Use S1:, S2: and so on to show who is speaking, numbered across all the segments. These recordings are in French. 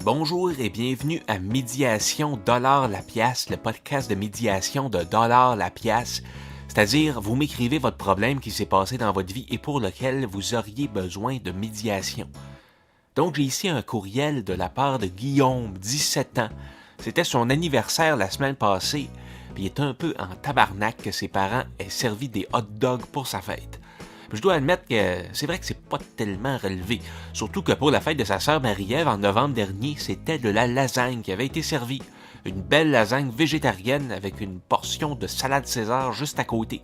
S1: Bonjour et bienvenue à Médiation Dollar la pièce, le podcast de médiation de Dollar la pièce. C'est-à-dire, vous m'écrivez votre problème qui s'est passé dans votre vie et pour lequel vous auriez besoin de médiation. Donc, j'ai ici un courriel de la part de Guillaume, 17 ans. C'était son anniversaire la semaine passée, puis il est un peu en tabarnak que ses parents aient servi des hot dogs pour sa fête. Je dois admettre que c'est vrai que c'est pas tellement relevé. Surtout que pour la fête de sa sœur Marie-Ève en novembre dernier, c'était de la lasagne qui avait été servie. Une belle lasagne végétarienne avec une portion de salade César juste à côté.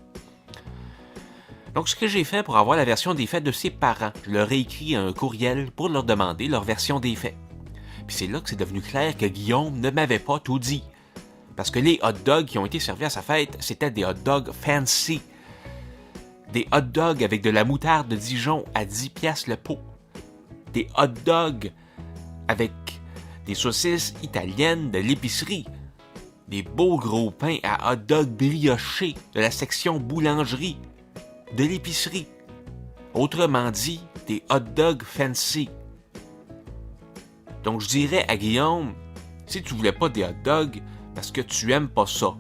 S1: Donc ce que j'ai fait pour avoir la version des faits de ses parents, je leur ai écrit un courriel pour leur demander leur version des faits. Puis c'est là que c'est devenu clair que Guillaume ne m'avait pas tout dit. Parce que les hot dogs qui ont été servis à sa fête, c'était des hot dogs fancy. Des hot dogs avec de la moutarde de Dijon à 10 piastres le pot. Des hot dogs avec des saucisses italiennes de l'épicerie. Des beaux gros pains à hot dog briochés de la section boulangerie de l'épicerie. Autrement dit, des hot dogs fancy. Donc je dirais à Guillaume, si tu voulais pas des hot dogs parce que tu aimes pas ça,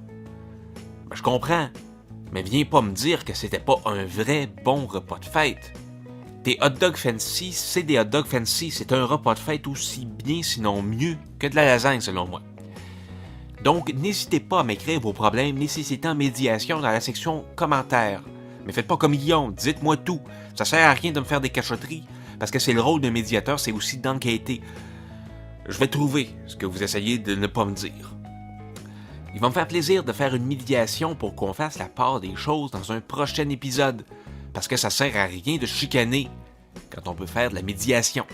S1: ben, je comprends. Mais viens pas me dire que c'était pas un vrai bon repas de fête. Des hot dogs fancy, c'est des hot dogs fancy. C'est un repas de fête aussi bien, sinon mieux, que de la lasagne, selon moi. Donc, n'hésitez pas à m'écrire vos problèmes nécessitant médiation dans la section commentaires. Mais faites pas comme Guillaume, dites-moi tout. Ça sert à rien de me faire des cachotteries, parce que c'est le rôle d'un médiateur, c'est aussi d'enquêter. Je vais trouver ce que vous essayez de ne pas me dire. Il va me faire plaisir de faire une médiation pour qu'on fasse la part des choses dans un prochain épisode, parce que ça sert à rien de chicaner quand on peut faire de la médiation.